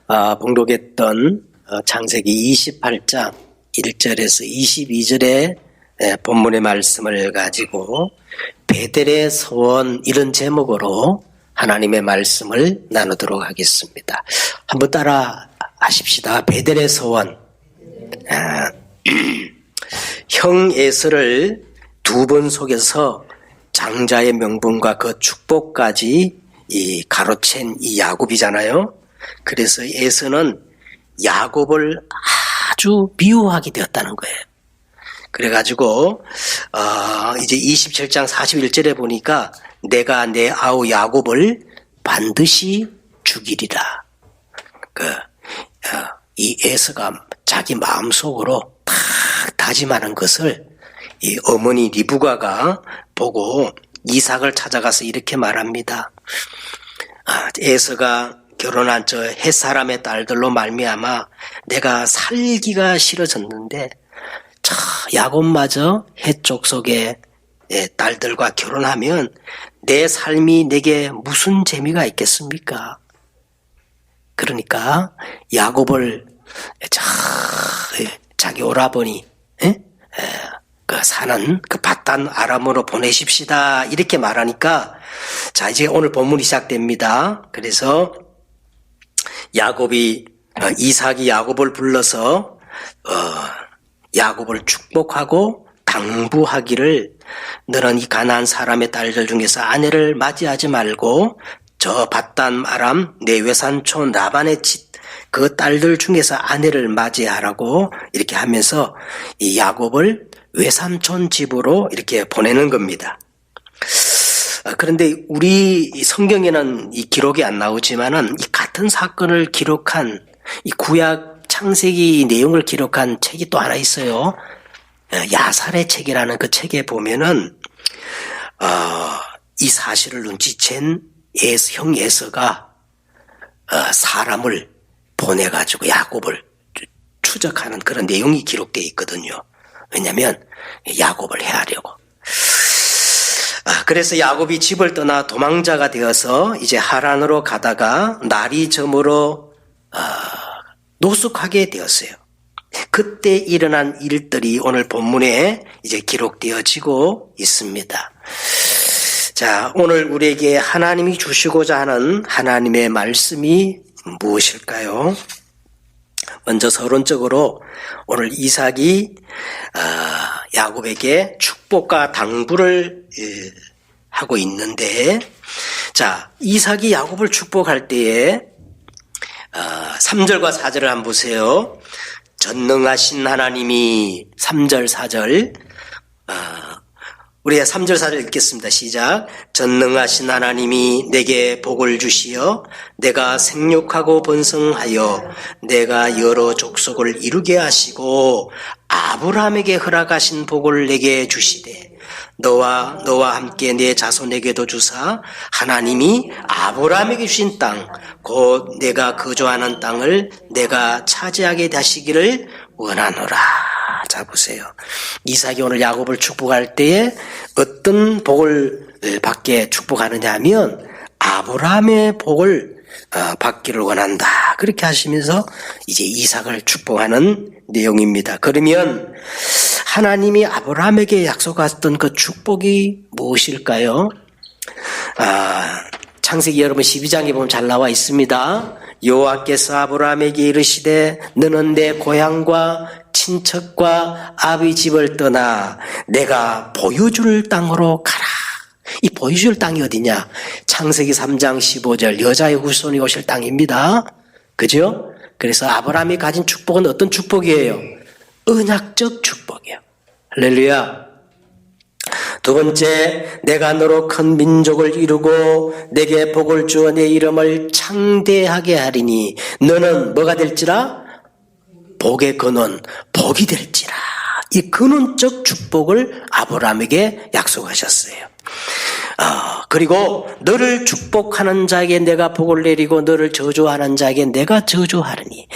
봉독했던 창세기 28장 1절에서 22절의 본문의 말씀을 가지고 베델의 소원 이런 제목으로 하나님의 말씀을 나누도록 하겠습니다. 한번 따라 하십시다. 베델의 소원. 형 에서를 두 번 속여서 장자의 명분과 그 축복까지 가로챈 이 야곱이잖아요. 그래서 에서는 야곱을 아주 미워하게 되었다는 거예요. 그래가지고 이제 27장 41절에 보니까 내가 내 아우 야곱을 반드시 죽이리라. 이 에서가 자기 마음속으로 탁 다짐하는 것을 이 어머니 리브가가 보고 이삭을 찾아가서 이렇게 말합니다. 에서가 결혼한 저 햇사람의 딸들로 말미암아 내가 살기가 싫어졌는데 저 야곱마저 햇족 속의 딸들과 결혼하면 내 삶이 내게 무슨 재미가 있겠습니까? 그러니까 야곱을 자기 오라버니 사는 그 밧단 아람으로 보내십시다 이렇게 말하니까 자 이제 오늘 본문이 시작됩니다. 그래서 이삭이 야곱을 불러서 야곱을 축복하고 당부하기를 너는 이 가나안 사람의 딸들 중에서 아내를 맞이하지 말고 저 밧단 아람 내 외산촌 라반의 그 딸들 중에서 아내를 맞이하라고 이렇게 하면서 이 야곱을 외삼촌 집으로 이렇게 보내는 겁니다. 그런데 우리 성경에는 이 기록이 안 나오지만은 이 같은 사건을 기록한 이 구약 창세기 내용을 기록한 책이 또 하나 있어요. 야살의 책이라는 그 책에 보면은 이 사실을 눈치챈 형 에서가 사람을 보내가지고 야곱을 추적하는 그런 내용이 기록되어 있거든요. 왜냐하면 야곱을 해하려고. 그래서 야곱이 집을 떠나 도망자가 되어서 이제 하란으로 가다가 날이 저물어 노숙하게 되었어요. 그때 일어난 일들이 오늘 본문에 이제 기록되어지고 있습니다. 자, 오늘 우리에게 하나님이 주시고자 하는 하나님의 말씀이 무엇일까요? 먼저 서론적으로 오늘 이삭이 야곱에게 축복과 당부를 하고 있는데, 자, 이삭이 야곱을 축복할 때에 3절과 4절을 한번 보세요. 전능하신 하나님이 3절 4절 우리가 3절 4절 읽겠습니다. 시작. 전능하신 하나님이 내게 복을 주시어 내가 생육하고 번성하여 내가 여러 족속을 이루게 하시고 아브라함에게 허락하신 복을 내게 주시되 너와 함께 내 자손에게도 주사 하나님이 아브라함에게 주신 땅 곧 내가 거주하는 땅을 내가 차지하게 하시기를 원하노라. 자 보세요. 이삭이 오늘 야곱을 축복할 때에 어떤 복을 받게 축복하느냐 하면 아브라함의 복을 받기를 원한다. 그렇게 하시면서 이제 이삭을 축복하는 내용입니다. 그러면 하나님이 아브라함에게 약속하셨던 그 축복이 무엇일까요? 창세기 여러분 12장에 보면 잘 나와 있습니다. 여호와께서 아브라함에게 이르시되 너는 내 고향과 친척과 아비 집을 떠나 내가 보여줄 땅으로 가라. 이 보여줄 땅이 어디냐? 창세기 3장 15절 여자의 후손이 오실 땅입니다. 그죠? 그래서 아브라함이 가진 축복은 어떤 축복이에요? 언약적 축복이에요. 할렐루야. 두 번째, 내가 너로 큰 민족을 이루고 내게 복을 주어 내 이름을 창대하게 하리니 너는 뭐가 될지라? 복의 근원, 복이 될지라. 이 근원적 축복을 아브라함에게 약속하셨어요. 그리고 너를 축복하는 자에게 내가 복을 내리고 너를 저주하는 자에게 내가 저주하리니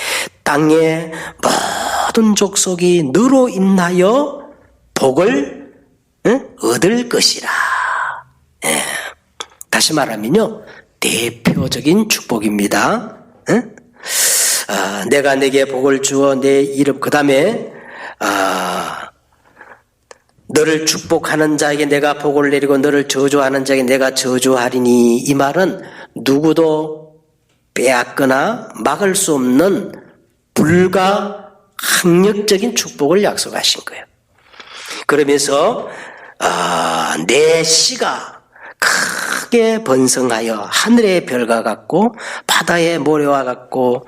땅의 모든 족속이 너로 인하여 복을 얻을 것이라. 다시 말하면요, 대표적인 축복입니다. 내가 내게 복을 주어 내 이름, 그 다음에 너를 축복하는 자에게 내가 복을 내리고 너를 저주하는 자에게 내가 저주하리니, 이 말은 누구도 빼앗거나 막을 수 없는 불가항력적인 축복을 약속하신 거예요. 그러면서 내 씨가 크게 번성하여 하늘의 별과 같고 바다의 모래와 같고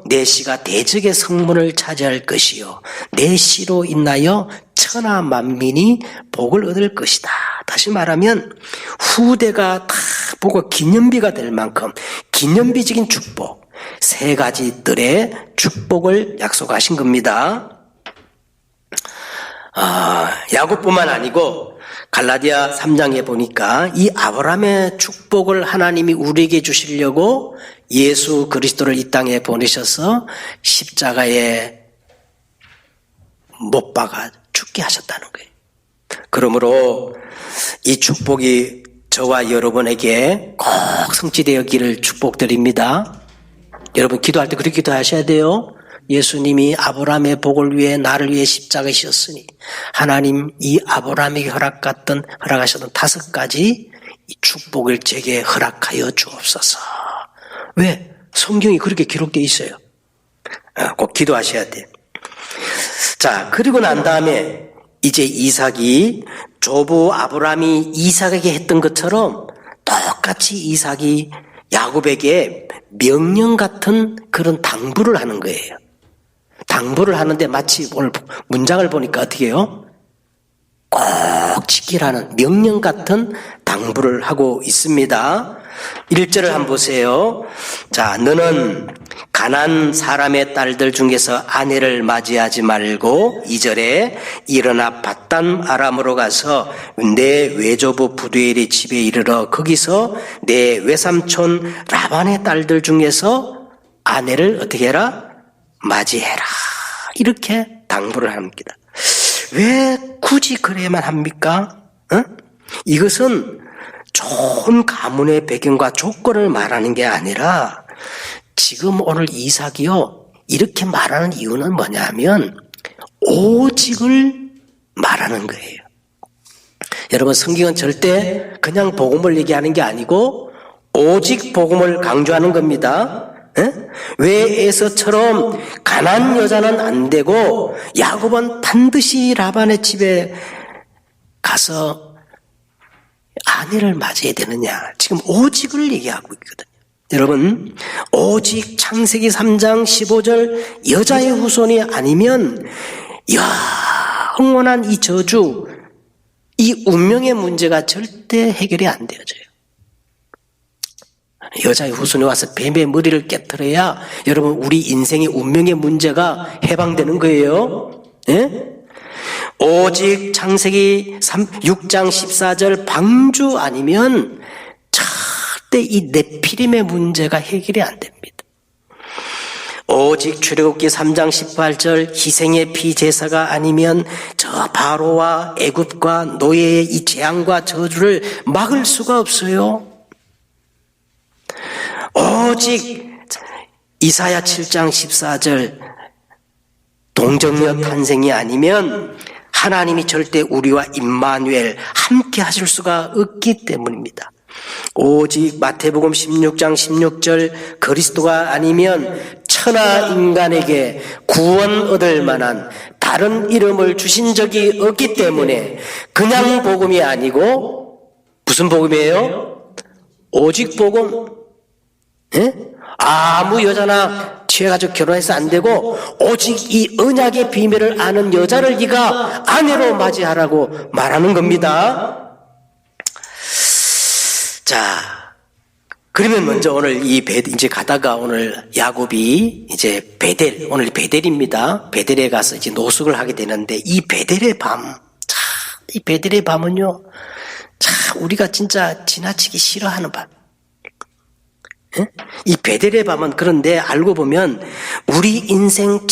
내 씨가 대적의 성문을 차지할 것이요 내 씨로 인하여 천하 만민이 복을 얻을 것이다. 다시 말하면 후대가 다 보고 기념비가 될 만큼 기념비적인 축복, 세 가지 뜰의 축복을 약속하신 겁니다. 야곱뿐만 아니고 갈라디아 3장에 보니까 이 아브라함의 축복을 하나님이 우리에게 주시려고 예수 그리스도를 이 땅에 보내셔서 십자가에 못 박아 죽게 하셨다는 거예요. 그러므로 이 축복이 저와 여러분에게 꼭 성취되었기를 축복드립니다. 여러분 기도할 때 그렇게 기도하셔야 돼요. 예수님이 아브라함의 복을 위해 나를 위해 십자가에 지셨으니 하나님 이 아브라함에게 허락하셨던 5가지 이 축복을 제게 허락하여 주옵소서. 왜? 성경이 그렇게 기록되어 있어요. 꼭 기도하셔야 돼요. 자, 그리고 난 다음에 이제 이삭이 조부 아브라함이 이삭에게 했던 것처럼 똑같이 이삭이 야곱에게 명령 같은 그런 당부를 하는 거예요. 당부를 하는데 마치 오늘 문장을 보니까 어떻게 해요? 꼭 지키라는 명령 같은 당부를 하고 있습니다. 1절을 한번 보세요. 자, 너는 가나안 사람의 딸들 중에서 아내를 맞이하지 말고 2절에 일어나 밧단 아람으로 가서 내 외조부 부두엘의 집에 이르러 거기서 내 외삼촌 라반의 딸들 중에서 아내를 어떻게 해라? 맞이해라. 이렇게 당부를 합니다. 왜 굳이 그래야만 합니까? 이것은 좋은 가문의 배경과 조건을 말하는 게 아니라 지금 오늘 이삭이요 이렇게 말하는 이유는 뭐냐면 오직을 말하는 거예요. 여러분 성경은 절대 그냥 복음을 얘기하는 게 아니고 오직 복음을 강조하는 겁니다. 왜 에서처럼 가난한 여자는 안 되고 야곱은 반드시 라반의 집에 가서 아내를 맞이해야 되느냐. 지금 오직을 얘기하고 있거든요. 여러분 오직 창세기 3장 15절 여자의 후손이 아니면 영원한 이 저주, 이 운명의 문제가 절대 해결이 안 되어져요. 여자의 후손이 와서 뱀의 머리를 깨트려야 여러분 우리 인생의 운명의 문제가 해방되는 거예요. 오직 창세기 6장 14절 방주 아니면 절대 이 네피림의 문제가 해결이 안 됩니다. 오직 출애굽기 3장 18절 희생의 피제사가 아니면 저 바로와 애굽과 노예의 이 재앙과 저주를 막을 수가 없어요. 오직 이사야 7장 14절 동정녀 탄생이 아니면 하나님이 절대 우리와 임마누엘 함께 하실 수가 없기 때문입니다. 오직 마태복음 16장 16절 그리스도가 아니면 천하 인간에게 구원 얻을 만한 다른 이름을 주신 적이 없기 때문에 그냥 복음이 아니고 무슨 복음이에요? 오직 복음. 아무 여자나 취해가지고 결혼해서 안 되고 오직 이 언약의 비밀을 아는 여자를 네가 아내로 맞이하라고 말하는 겁니다. 자, 그러면 먼저 오늘 이제 가다가 오늘 야곱이 이제 베델, 오늘 베델입니다. 베델에 가서 이제 노숙을 하게 되는데 이 베델의 밤, 이 베델의 밤은요, 우리가 진짜 지나치기 싫어하는 밤. 이 베델의 밤은 그런데 알고 보면 우리 인생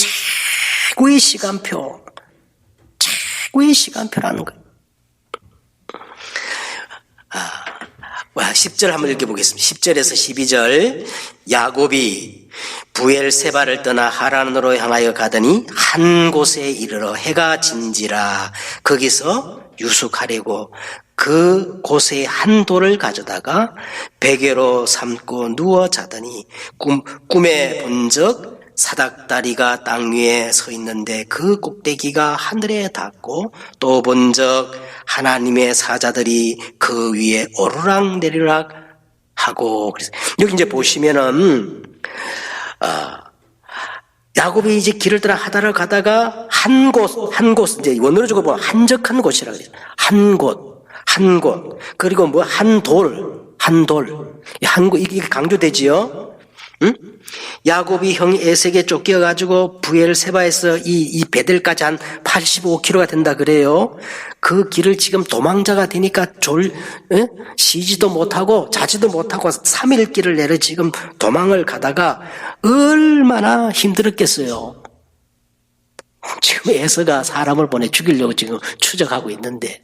최고의 시간표라는 거예요. 10절 한번 읽어보겠습니다. 10절에서 12절 야곱이 부엘세바를 떠나 하란으로 향하여 가더니 한 곳에 이르러 해가 진지라. 거기서 유숙하려고 그 곳에 한 돌을 가져다가 베개로 삼고 누워 자더니 꿈에 본적 사닥다리가 땅 위에 서 있는데 그 꼭대기가 하늘에 닿고 또 본적 하나님의 사자들이 그 위에 오르락내리락 하고. 그래서 여기 이제 보시면은 야곱이 이제 길을 따라 하다를 가다가 한 곳 이제 원어로 적어 보면 한적한 곳이라 그래요. 한 곳. 그리고 뭐 한 돌. 이게 강조되지요. 응? 야곱이 형 에색에 쫓겨가지고 부엘세바에서 이 베델까지 한 85km가 된다 그래요. 그 길을 지금 도망자가 되니까 쉬지도 못하고 자지도 못하고 3일 길을 내려 지금 도망을 가다가 얼마나 힘들었겠어요. 지금 에서가 사람을 보내 죽이려고 지금 추적하고 있는데,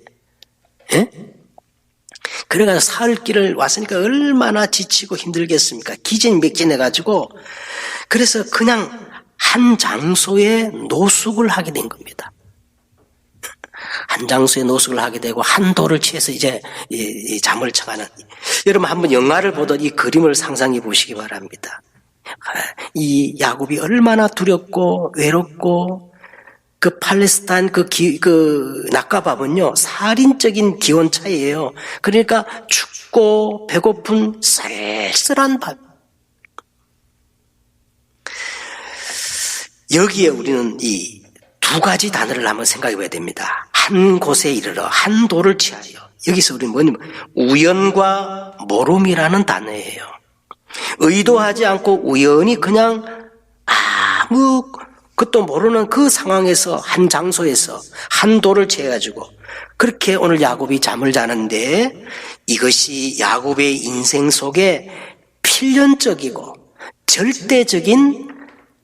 그래가지고 사흘 길을 왔으니까 얼마나 지치고 힘들겠습니까? 기진맥진해가지고 그래서 그냥 한 장소에 노숙을 하게 된 겁니다. 한 장소에 노숙을 하게 되고 한 돌을 취해서 이제 잠을 청하는. 여러분 한번 영화를 보던 이 그림을 상상해 보시기 바랍니다. 이 야곱이 얼마나 두렵고 외롭고, 그 팔레스타인 그 낙가밥은요 살인적인 기온 차이예요. 그러니까 춥고 배고픈 쓸쓸한 밥. 여기에 우리는 이 두 가지 단어를 한번 생각해 봐야 됩니다. 한 곳에 이르러 한 돌을 취하여. 여기서 우리는 뭐냐면 우연과 모름이라는 단어예요. 의도하지 않고 우연히 그냥 아무 그것도 모르는 그 상황에서 한 장소에서 한 돌을 취해가지고 그렇게 오늘 야곱이 잠을 자는데, 이것이 야곱의 인생 속에 필연적이고 절대적인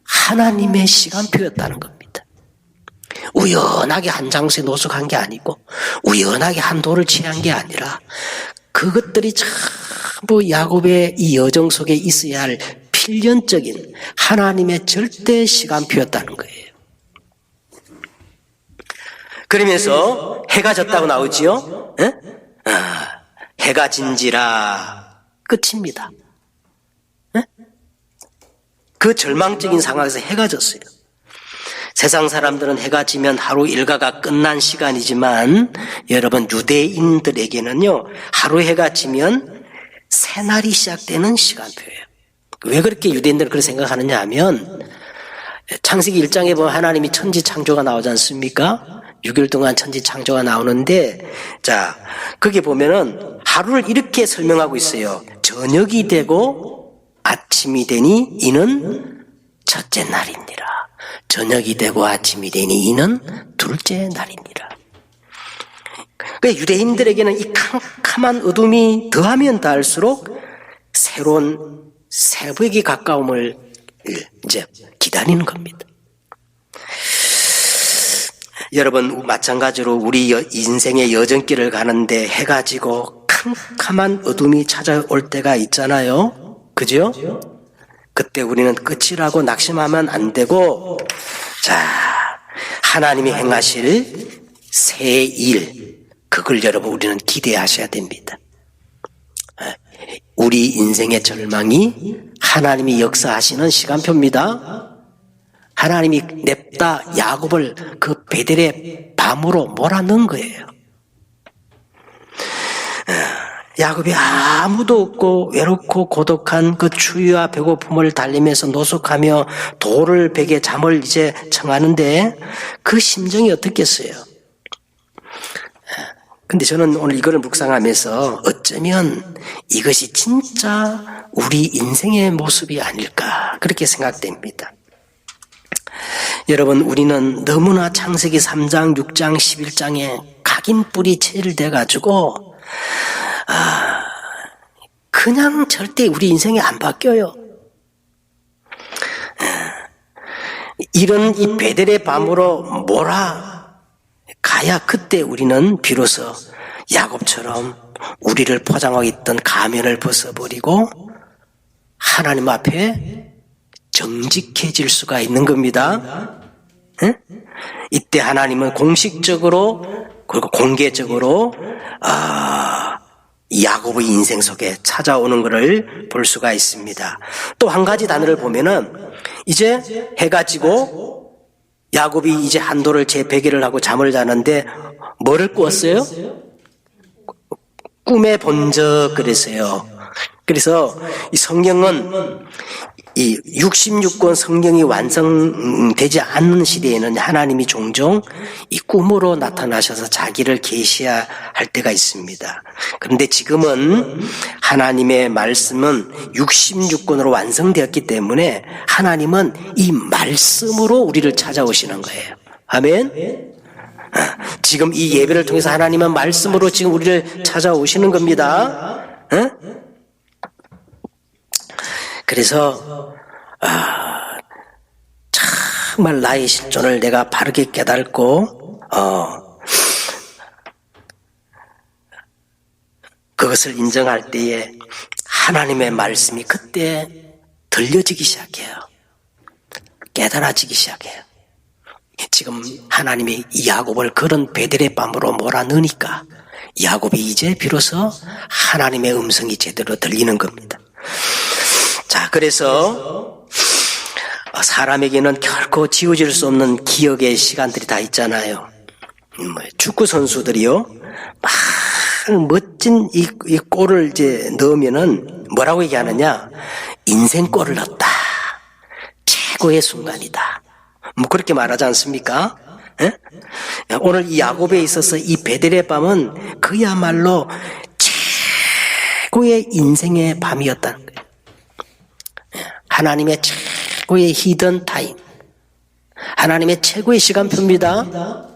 하나님의 시간표였다는 겁니다. 우연하게 한 장소에 노숙한 게 아니고 우연하게 한 돌을 취한 게 아니라 그것들이 전부 야곱의 이 여정 속에 있어야 할 필연적인 하나님의 절대 시간표였다는 거예요. 그러면서 해가 졌다고 나오지요. 해가 진지라. 끝입니다. 그 절망적인 상황에서 해가 졌어요. 세상 사람들은 해가 지면 하루 일과가 끝난 시간이지만 여러분 유대인들에게는요 하루 해가 지면 새날이 시작되는 시간표예요. 왜 그렇게 유대인들은 그렇게 생각하느냐 하면 창세기 1장에 보면 하나님이 천지 창조가 나오지 않습니까? 6일 동안 천지 창조가 나오는데, 자 거기 보면은 하루를 이렇게 설명하고 있어요. 저녁이 되고 아침이 되니 이는 첫째 날이니라. 저녁이 되고 아침이 되니 이는 둘째 날이니라. 그러니까 유대인들에게는 이 캄캄한 어둠이 더하면 더할수록 새로운 새벽이 가까움을 이제 기다리는 겁니다. 여러분 마찬가지로 우리 인생의 여정길을 가는데 해가 지고 캄캄한 어둠이 찾아올 때가 있잖아요. 그죠? 그때 우리는 끝이라고 낙심하면 안 되고, 자 하나님이 행하실 새 일, 그걸 여러분 우리는 기대하셔야 됩니다. 우리 인생의 절망이 하나님이 역사하시는 시간표입니다. 하나님이 냅다 야곱을 그 베델의 밤으로 몰아넣은 거예요. 야곱이 아무도 없고 외롭고 고독한 그 추위와 배고픔을 달리면서 노숙하며 돌을 베개 잠을 이제 청하는데 그 심정이 어떻겠어요? 근데 저는 오늘 이거를 묵상하면서 어쩌면 이것이 진짜 우리 인생의 모습이 아닐까 그렇게 생각됩니다. 여러분 우리는 너무나 창세기 3장, 6장, 11장에 각인뿔이 체질돼가지고 그냥 절대 우리 인생이 안 바뀌어요. 이런 이 베델의 밤으로 몰아가야 그때 우리는 비로소 야곱처럼 우리를 포장하고 있던 가면을 벗어버리고 하나님 앞에 정직해질 수가 있는 겁니다. 응? 이때 하나님은 공식적으로 그리고 공개적으로 야곱의 인생 속에 찾아오는 것을 볼 수가 있습니다. 또 한 가지 단어를 보면은 이제 해가 지고 야곱이 이제 한도를 재배기를 하고 잠을 자는데 뭐를 꾸었어요? 꿈에 본 적 그랬어요. 그래서 이 성경은 이 66권 성경이 완성되지 않는 시대에는 하나님이 종종 이 꿈으로 나타나셔서 자기를 계시할 때가 있습니다. 그런데 지금은 하나님의 말씀은 66권으로 완성되었기 때문에 하나님은 이 말씀으로 우리를 찾아오시는 거예요. 아멘. 지금 이 예배를 통해서 하나님은 말씀으로 지금 우리를 찾아오시는 겁니다. 그래서 정말 나의 실존을 내가 바르게 깨닫고 그것을 인정할 때에 하나님의 말씀이 그때 들려지기 시작해요. 깨달아지기 시작해요. 지금 하나님이 야곱을 그런 베델의 밤으로 몰아넣으니까 야곱이 이제 비로소 하나님의 음성이 제대로 들리는 겁니다. 자, 그래서 사람에게는 결코 지워질 수 없는 기억의 시간들이 다 있잖아요. 축구 선수들이요, 막 멋진 이 골을 이제 넣으면은 뭐라고 얘기하느냐? 인생골을 넣었다. 최고의 순간이다. 뭐 그렇게 말하지 않습니까? 에? 오늘 이 야곱에 있어서 이 베델의 밤은 그야말로 최고의 인생의 밤이었다는 거예요. 하나님의 최고의 히든 타임, 하나님의 최고의 시간표입니다.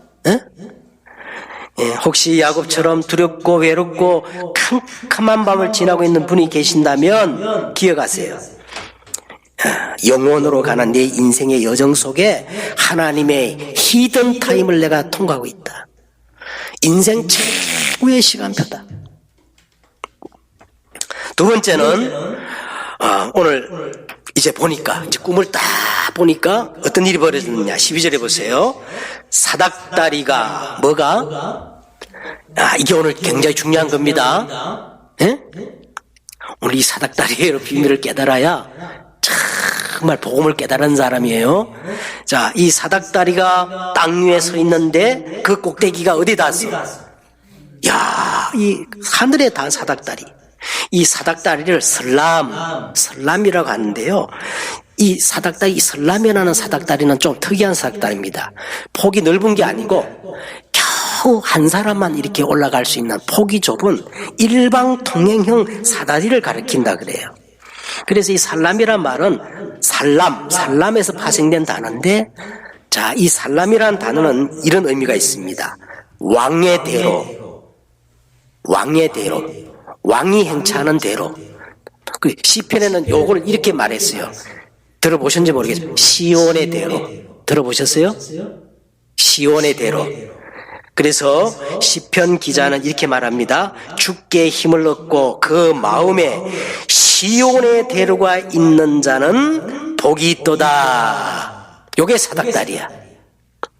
혹시 야곱처럼 두렵고 외롭고 캄캄한 밤을 지나고 있는 분이 계신다면 기억하세요. 영원으로 가는 내 인생의 여정 속에 하나님의 히든 타임을 내가 통과하고 있다. 인생 최고의 시간표다. 두 번째는 오늘 이제 보니까 이제 꿈을 딱 보니까 어떤 일이 벌어졌느냐. 12절에 보세요. 사닥다리가 뭐가? 이게 오늘 굉장히 중요한 겁니다. 에? 오늘 이 사닥다리의 비밀을 깨달아야 정말 복음을 깨달은 사람이에요. 자, 이 사닥다리가 땅 위에 서 있는데 그 꼭대기가 어디 닿았어? 야, 이 하늘에 닿은 사닥다리. 이 사닥다리를 설람이라고 하는데요. 이 사닥다리, 이 설람이라는 사닥다리는 좀 특이한 사닥다리입니다. 폭이 넓은 게 아니고 겨우 한 사람만 이렇게 올라갈 수 있는 폭이 좁은 일방통행형 사다리를 가리킨다 그래요. 그래서 이 살람이란 말은 살람에서 파생된 단어인데, 자, 이 살람이라는 단어는 이런 의미가 있습니다. 왕의 대로, 왕이 행차하는 대로. 그 시편에는 요걸 이렇게 말했어요. 들어보셨는지 모르겠어요. 시온의 대로. 들어보셨어요? 시온의 대로. 그래서 시편 기자는 이렇게 말합니다. 주께 힘을 얻고 그 마음에 시온의 대로가 있는 자는 복이 있도다. 요게 사닥다리야.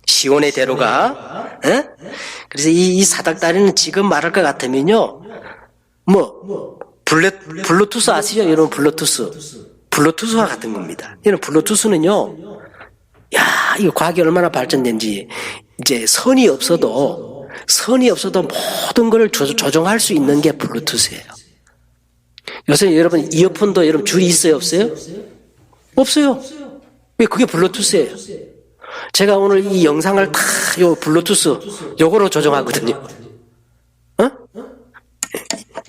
시온의 대로가. 에? 그래서 이 사닥다리는 지금 말할 것 같으면요, 블루투스 아시죠? 여러분, 블루투스와 같은 겁니다. 여러분, 블루투스는요, 야, 이거 과학이 얼마나 발전된지, 이제 선이 없어도 모든 걸 조정할 수 있는 게 블루투스예요. 요새 여러분, 이어폰도 여러분 줄이 있어요, 없어요? 없어요. 왜? 그게 블루투스예요. 제가 오늘 이 영상을 다 요 블루투스 요거로 조정하거든요.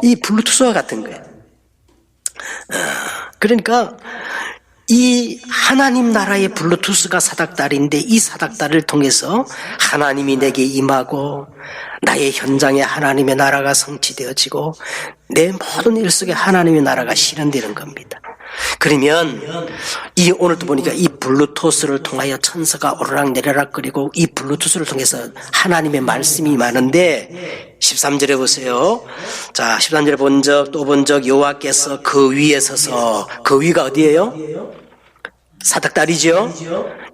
이 블루투스와 같은 거예요. 그러니까 이 하나님 나라의 블루투스가 사닥다리인데, 이 사닥다리를 통해서 하나님이 내게 임하고 나의 현장에 하나님의 나라가 성취되어지고 내 모든 일 속에 하나님의 나라가 실현되는 겁니다. 그러면 이 오늘도 보니까 이 블루투스를 통하여 천사가 오르락내리락 거리고 이 블루투스를 통해서 하나님의 말씀이 많은데, 13절에 보세요. 자, 13절에 본 적 여호와께서 그 위에 서서, 그 위가 어디예요? 사닥다리죠.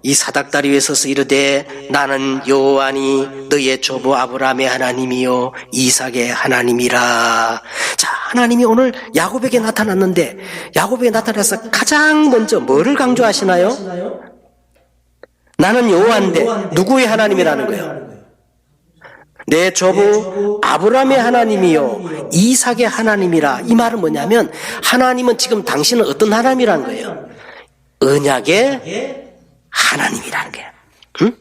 이 사닥다리 위에 서서 이르되 나는 여호와니 너의 조부 아브라함의 하나님이요 이삭의 하나님이라. 자, 하나님이 오늘 야곱에게 나타났는데 야곱에게 나타나서 가장 먼저 뭐를 강조하시나요? 나는 여호와인데 누구의 하나님이라는 거예요? 내 조부 아브라함의 하나님이요 이삭의 하나님이라. 이 말은 뭐냐면 하나님은 지금 당신은 어떤 하나님이라는 거예요? 언약의 하나님이라는 거예요. 응?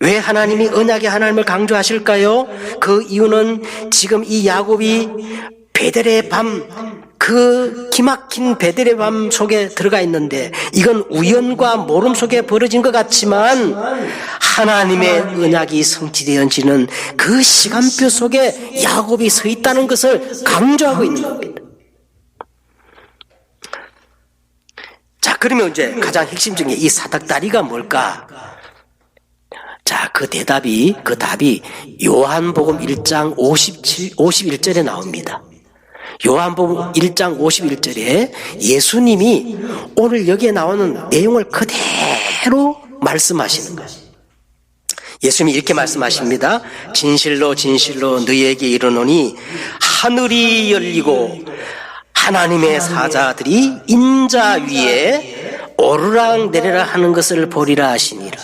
왜 하나님이 언약의 하나님을 강조하실까요? 그 이유는 지금 이 야곱이 베델의 밤, 그 기막힌 베델의 밤 속에 들어가 있는데 이건 우연과 모름 속에 벌어진 것 같지만 하나님의 언약이 성취되어지는 그 시간표 속에 야곱이 서 있다는 것을 강조하고 있는 겁니다. 자, 그러면 이제 가장 핵심적인 이 사닥다리가 뭘까? 자, 그 답이 요한복음 1장 51절에 나옵니다. 요한복음 1장 51절에 예수님이 오늘 여기에 나오는 내용을 그대로 말씀하시는 거예요. 예수님이 이렇게 말씀하십니다. 진실로 진실로 너희에게 이르노니 하늘이 열리고 하나님의 사자들이 인자 위에 오르락 내리락 하는 것을 보리라 하시니라.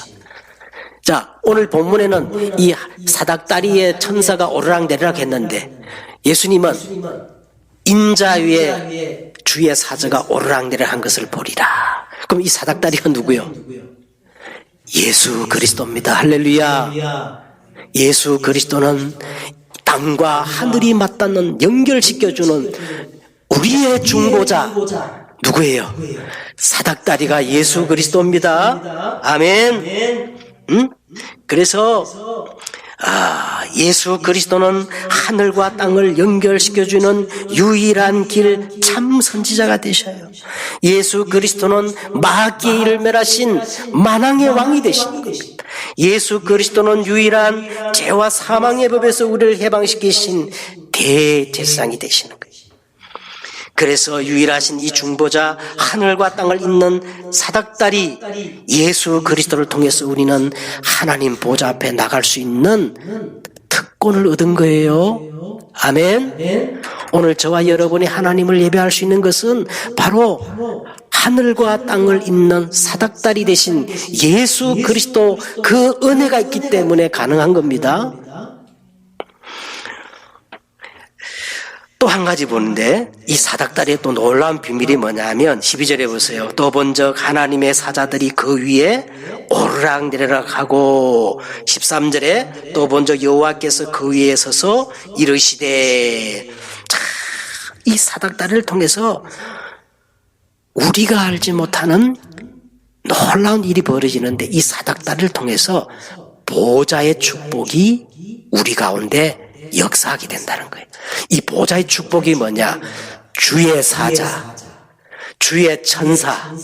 자, 오늘 본문에는 이 사닥다리의 천사가 오르락 내리락 했는데 예수님은 인자 위에 주의 사자가 오르락 내리락 한 것을 보리라. 그럼 이 사닥다리가 누구요? 예수 그리스도입니다. 할렐루야. 예수 그리스도는 땅과 하늘이 맞닿는 연결시켜주는 우리의 중보자 누구예요? 사닥다리가 예수 그리스도입니다. 아멘. 그래서 예수 그리스도는 하늘과 땅을 연결시켜주는 유일한 길 참 선지자가 되셔요. 예수 그리스도는 마귀의 일을 멸하신 만왕의 왕이 되시는 겁니다. 예수 그리스도는 유일한 죄와 사망의 법에서 우리를 해방시키신 대제사장이 되시는 거예요. 그래서 유일하신 이 중보자 하늘과 땅을 잇는 사닥다리 예수 그리스도를 통해서 우리는 하나님 보좌 앞에 나갈 수 있는 특권을 얻은 거예요. 아멘. 오늘 저와 여러분이 하나님을 예배할 수 있는 것은 바로 하늘과 땅을 잇는 사닥다리 대신 예수 그리스도 그 은혜가 있기 때문에 가능한 겁니다. 또 한 가지 보는데 이 사닥다리의 또 놀라운 비밀이 뭐냐면 12절에 보세요. 또 본적 하나님의 사자들이 그 위에 오르락 내리락 하고 13절에 또 본적 여호와께서 그 위에 서서 이르시되. 자, 이 사닥다리를 통해서 우리가 알지 못하는 놀라운 일이 벌어지는데 이 사닥다리를 통해서 보좌의 축복이 우리 가운데 역사하게 된다는 거예요. 이 보좌의 축복이 뭐냐? 주의 사자, 주의 천사.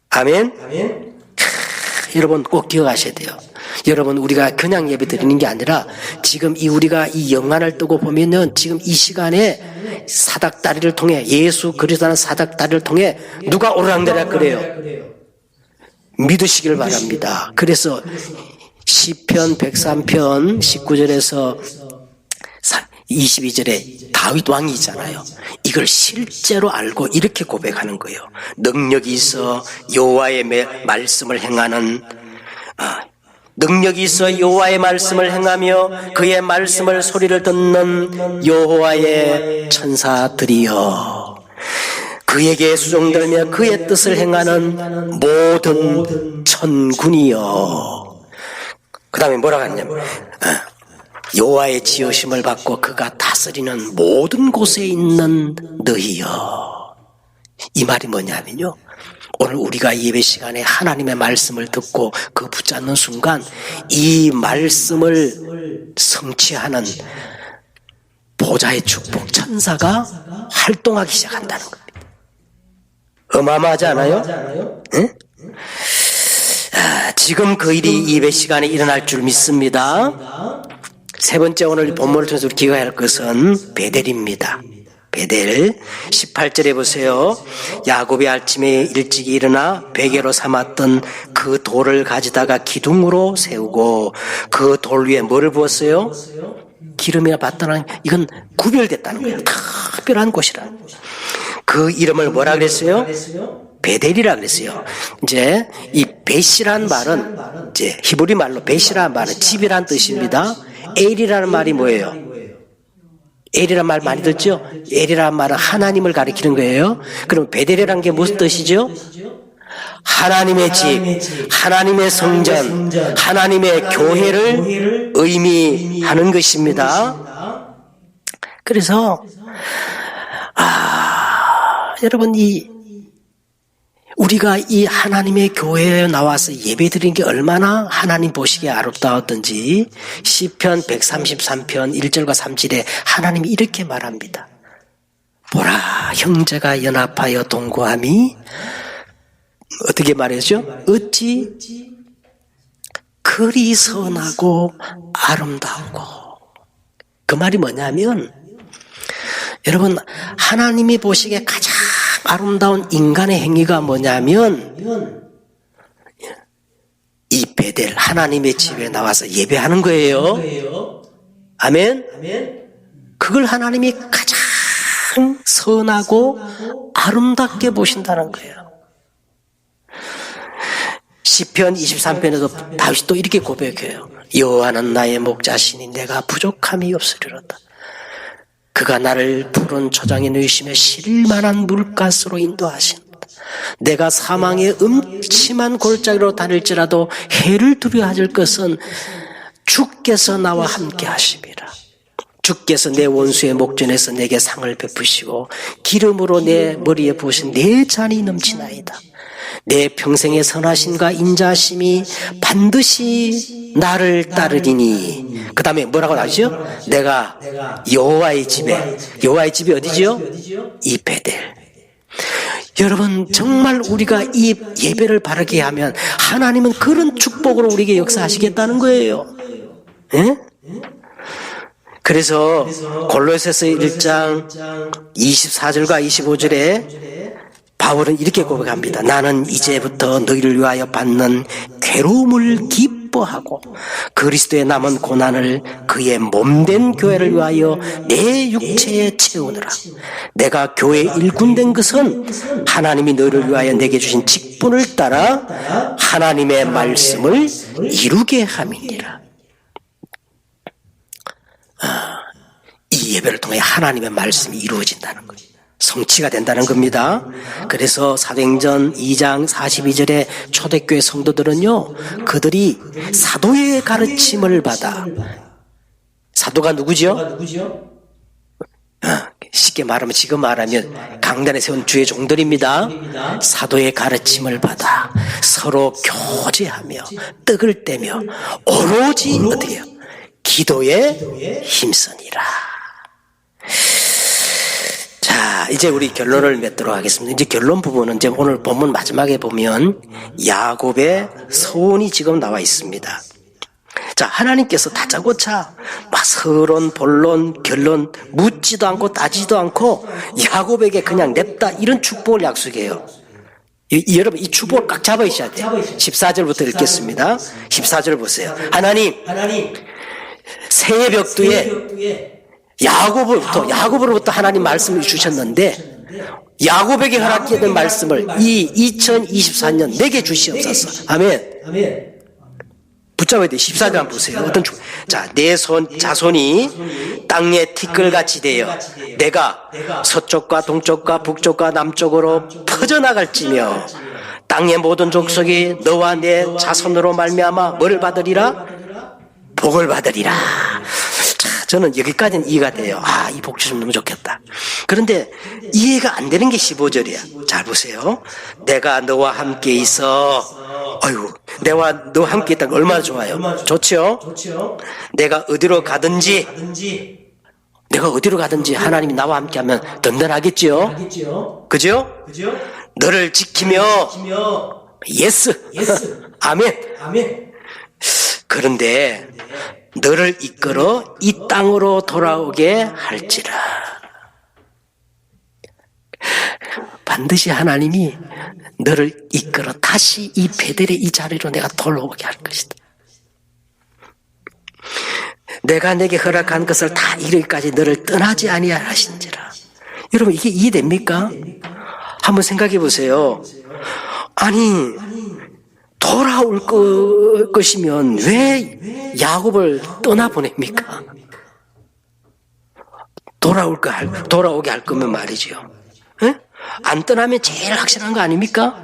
아멘? 여러분 꼭 기억하셔야 돼요. 여러분 우리가 그냥 예배 드리는 게 아니라 지금 우리가 이 영안을 뜨고 보면은 지금 이 시간에 사닥다리를 통해 예수 그리스도라는 사닥다리를 통해 누가 오르락내리락 그래요? 믿으시길 바랍니다. 그래서 시편 103편 19절에서 22절에 다윗 왕이 있잖아요. 이걸 실제로 알고 이렇게 고백하는 거예요. 능력이 있어 여호와의 말씀을 행하는 능력이 있어 여호와의 말씀을 행하며 그의 말씀을 소리를 듣는 여호와의 천사들이여. 그에게 수종들며 그의 뜻을 행하는 모든 천군이여. 그 다음에 뭐라고 하냐면 여호와의 지으심을 받고 그가 다스리는 모든 곳에 있는 너희여. 이 말이 뭐냐면요, 오늘 우리가 예배 시간에 하나님의 말씀을 듣고 그 붙잡는 순간 이 말씀을 성취하는 보좌의 축복 천사가 활동하기 시작한다는 겁니다. 어마어마하지 않아요? 응? 지금 그 일이 예배 시간에 일어날 줄 믿습니다. 세 번째 오늘 본문을 통해서 우리 기억해야 할 것은 베델입니다. 베델. 18절에 보세요. 야곱이 아침에 일찍 일어나 베개로 삼았던 그 돌을 가져다가 기둥으로 세우고 그 돌 위에 뭐를 부었어요? 기름이나 밭다는, 이건 구별됐다는 거예요. 특별한 곳이라. 그 이름을 뭐라 그랬어요? 베델이라 그랬어요. 이제 이 벳이라는 말은 이제 히브리 말로 벳이라는 말은 집이란 뜻입니다. 엘이라는 말이 뭐예요? 엘이라는 말 많이 듣죠? 엘이라는 말은 하나님을 가리키는 거예요. 그럼 베델이라는 게 무슨 뜻이죠? 하나님의 집, 하나님의 성전, 하나님의 교회를 의미하는 것입니다. 그래서 여러분, 우리가 이 하나님의 교회에 나와서 예배드리는 게 얼마나 하나님 보시기에 아름다웠던지 시편 133편 1절과 3절에 하나님이 이렇게 말합니다. 보라, 형제가 연합하여 동거함이 어떻게 말했죠? 어찌 그리 선하고 아름다우고. 그 말이 뭐냐면, 여러분, 하나님이 보시기에 가장 아름다운 인간의 행위가 뭐냐면 이 베델 하나님의 집에 나와서 예배하는 거예요. 아멘. 그걸 하나님이 가장 선하고 아름답게 보신다는 거예요. 시편 23편에도 다윗이 또 이렇게 고백해요. 여호와는 나의 목자시니 내가 부족함이 없으리로다. 그가 나를 푸른 초장에 누이시며 쉴만한 물가스로 인도하신다. 내가 사망의 음침한 골짜기로 다닐지라도 해를 두려워할 것은 주께서 나와 함께 하심이라. 주께서 내 원수의 목전에서 내게 상을 베푸시고 기름으로 내 머리에 부으신 내 잔이 넘치나이다. 내 평생의 선하심과 인자하심이 반드시 나를 따르리니. 그 다음에 뭐라고 나오죠? 내가 여호와의 집에, 여호와의 집이 어디죠? 이 베델. 여러분, 정말 우리가 이 예배를 바르게 하면 하나님은 그런 축복으로 우리에게 역사하시겠다는 거예요. 예? 그래서 골로새서 1장 24절과 25절에 바울은 이렇게 고백합니다. 나는 이제부터 너희를 위하여 받는 괴로움을 기뻐하고 그리스도의 남은 고난을 그의 몸된 교회를 위하여 내 육체에 채우느라. 내가 교회에 일꾼된 것은 하나님이 너희를 위하여 내게 주신 직분을 따라 하나님의 말씀을 이루게 함이니라. 이 예배를 통해 하나님의 말씀이 이루어진다는 거예요. 성취가 된다는 겁니다. 그래서 사도행전 2장 42절에 초대교회 성도들은요, 그들이 사도의 가르침을 받아. 사도가 누구죠? 쉽게 말하면, 지금 말하면 강단에 세운 주의 종들입니다. 사도의 가르침을 받아 서로 교제하며 떡을 떼며 오로지 어떻게 해요? 기도에 힘쓰니라. 자, 이제 우리 결론을 맺도록 하겠습니다. 이제 결론 부분은 이제 오늘 본문 마지막에 보면 야곱의 서원이 지금 나와 있습니다. 자, 하나님께서 다짜고짜 막 서론, 본론, 결론 묻지도 않고 따지도 않고 야곱에게 그냥 냅다 이런 축복을 약속해요. 여러분, 이 축복을 꽉 잡으셔야 돼요. 14절부터 읽겠습니다. 14절 보세요. 하나님 새해 벽두에 야곱으로부터 하나님 말씀을 주셨는데 야곱에게 허락된 말씀을 이 2024년 내게 주시옵소서. 아멘. 붙잡아야 돼. 14절 한번 보세요. 어떤 자, 내 자손이 땅에 티끌같이 되어 내가 서쪽과 동쪽과 북쪽과 남쪽으로 퍼져나갈지며 땅의 모든 족속이 너와 내 자손으로 말미암아 뭐를 받으리라? 복을 받으리라. 자, 저는 여기까지는 이해가 돼요. 이 복 주시면 너무 좋겠다. 그런데 이해가 안 되는 게 15절이야. 잘 보세요. 내가 너와 함께 있어. 내가 너와 함께 있다는 거 얼마나 좋아요. 좋죠? 내가 어디로 가든지 하나님이 나와 함께 하면 든든하겠죠? 그죠? 너를 지키며 예스. 아멘. 그런데 너를 이끌어 이 땅으로 돌아오게 할지라. 반드시 하나님이 너를 이끌어 다시 이 베델의 이 자리로 내가 돌아오게 할 것이다. 내가 내게 허락한 것을 다 이르기까지 너를 떠나지 아니하신지라. 여러분, 이게 이해됩니까? 한번 생각해 보세요. 아니, 돌아올 것이면 왜 야곱을 떠나보냅니까? 돌아오게 할 거면 말이죠. 에? 안 떠나면 제일 확실한 거 아닙니까?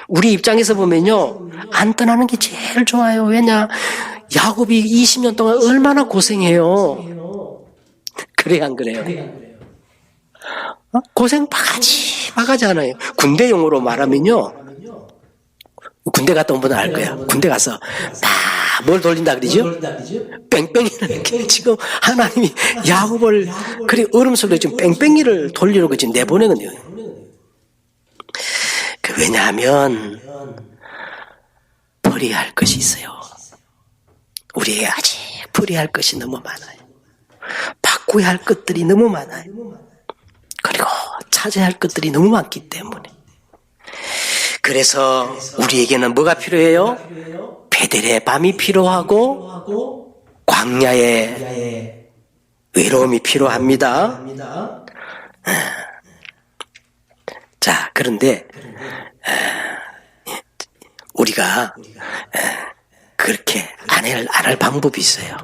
우리 입장에서 보면요, 안 떠나는 게 제일 좋아요. 왜냐? 야곱이 20년 동안 얼마나 고생해요. 그래요, 안 그래요? 고생 바가지 않아요. 군대 용어로 말하면요, 군대 갔다 온 분은 알 거예요. 군대 가서 뭘 돌린다 그러죠? 뺑뺑이라는 게 지금 하나님이 야곱을 그리 얼음 속에 지금 뺑뺑이를 돌리려고 지금 내보내거든요. 왜냐하면 버려야 할 것이 있어요. 우리에게 아직 버려야 할 것이 너무 많아요. 바꿔야 할 것들이 너무 많아요. 그리고 찾아야 할 것들이 너무 많기 때문에. 그래서 우리에게는 뭐가 필요해요? 베델의 밤이 필요하고 광야의 외로움이 필요합니다. 자, 그런데 우리가 그렇게 안 할 방법이 있어요.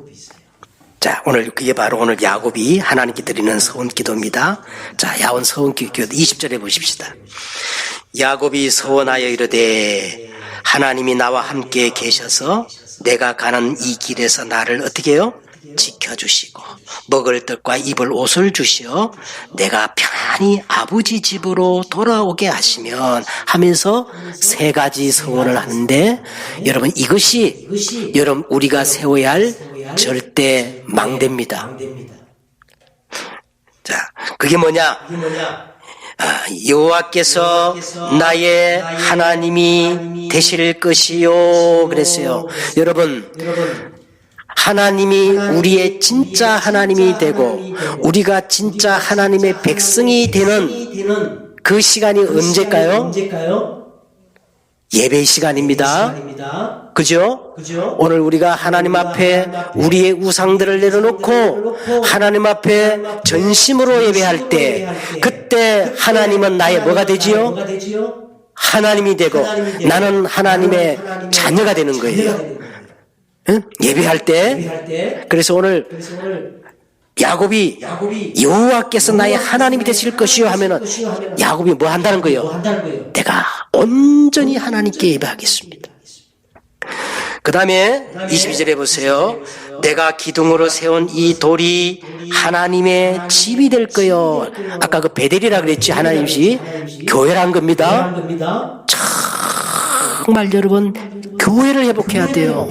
자, 그게 바로 오늘 야곱이 하나님께 드리는 서원 기도입니다. 자, 야원 서원 기도 20절에 보십시다. 야곱이 서원하여 이르되 하나님이 나와 함께 계셔서 내가 가는 이 길에서 나를 어떻게 해요? 지켜주시고 먹을 떡과 입을 옷을 주시어 내가 편안히 아버지 집으로 돌아오게 하시면 하면서 세 가지 서원을 하는데, 여러분, 이것이 여러분 우리가 세워야 할 절대 망대입니다. 자, 그게 뭐냐? 여호와께서 나의 하나님이 되실 것이요 그랬어요. 여러분, 하나님이 우리의 진짜 하나님이 되고 우리가 진짜 하나님의 백성이 되는 그 시간이 언제일까요? 예배 시간입니다. 그죠? 오늘 우리가 하나님 앞에 우리의 우상들을 내려놓고 하나님 앞에 전심으로 예배할 때, 그때 하나님은 나의 뭐가 되지요? 하나님이 되고 나는 하나님의 자녀가 되는 거예요. 응? 예배할 때. 그래서 오늘 야곱이 여호와께서 나의 하나님이 되실 것이요 하면은 야곱이 뭐 한다는 거예요? 내가 온전히 하나님께 예배하겠습니다. 그 다음에 22절에 보세요. 내가 기둥으로 세운 이 돌이 하나님의 집이 될 거요. 아까 그 베델이라 그랬지, 하나님 집. 교회란 겁니다. 정말 여러분, 교회를 회복해야 돼요.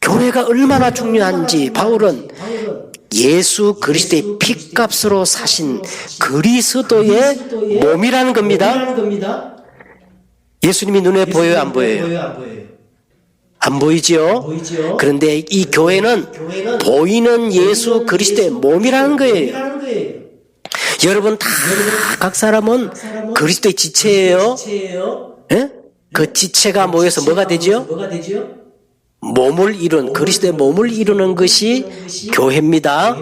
교회가 얼마나 중요한지 바울은 예수 그리스도의 피값으로 사신 그리스도의 몸이라는 겁니다. 예수님이 눈에 보여요, 안 보여요? 안 보이죠? 그런데 이 교회는 보이는 예수 그리스도의 몸이라는 거예요. 여러분, 다 각 사람은 그리스도의 지체예요. 예? 그 지체가 모여서 뭐가 되죠? 그리스도의 몸을 이루는 것이 교회입니다.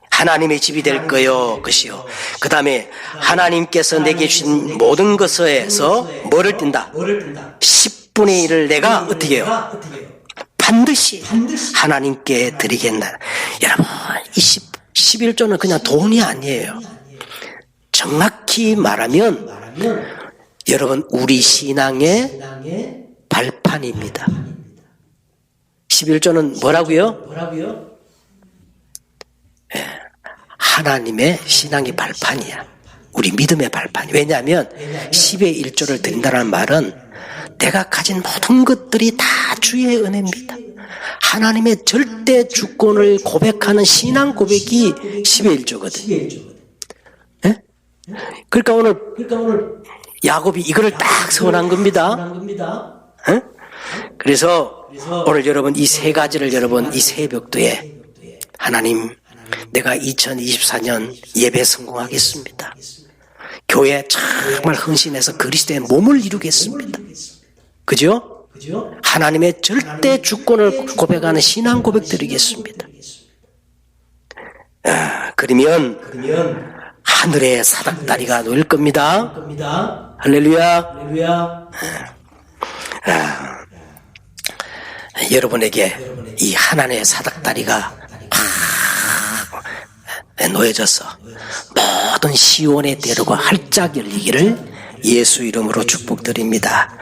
하나님의 집이 될 거요, 것이요. 그 다음에 하나님께서 내게 주신 모든 것에서 뭐를 띈다? 10분의 1을 내가 어떻게 해요? 반드시 하나님께 드리겠다. 여러분, 이 11조는 그냥 돈이 아니에요. 정확히 말하면 여러분, 우리 신앙의 발판입니다. 11조는 뭐라고요? 하나님의 신앙의 발판이야. 우리 믿음의 발판. 왜냐하면 10의 1조를 드린다는 말은 내가 가진 모든 것들이 다 주의 은혜입니다. 하나님의 절대 주권을 고백하는 신앙 고백이 10의 1조거든요. 네? 그러니까 오늘 야곱이 이거를 딱 서원한 겁니다. 네? 그래서 오늘 여러분 이 세 가지를 여러분 이 새벽도에 하나님 내가 2024년 예배 성공하겠습니다. 교회 정말 헌신해서 그리스도의 몸을 이루겠습니다. 그죠? 하나님의 절대 주권을 고백하는 신앙 고백 드리겠습니다. 그러면 하늘의 사닥다리가 놓일 겁니다. 할렐루야. 여러분에게 이 하나님의 사닥다리가 놓여져서 모든 시온의 대로가 활짝 열리기를 예수 이름으로 축복드립니다.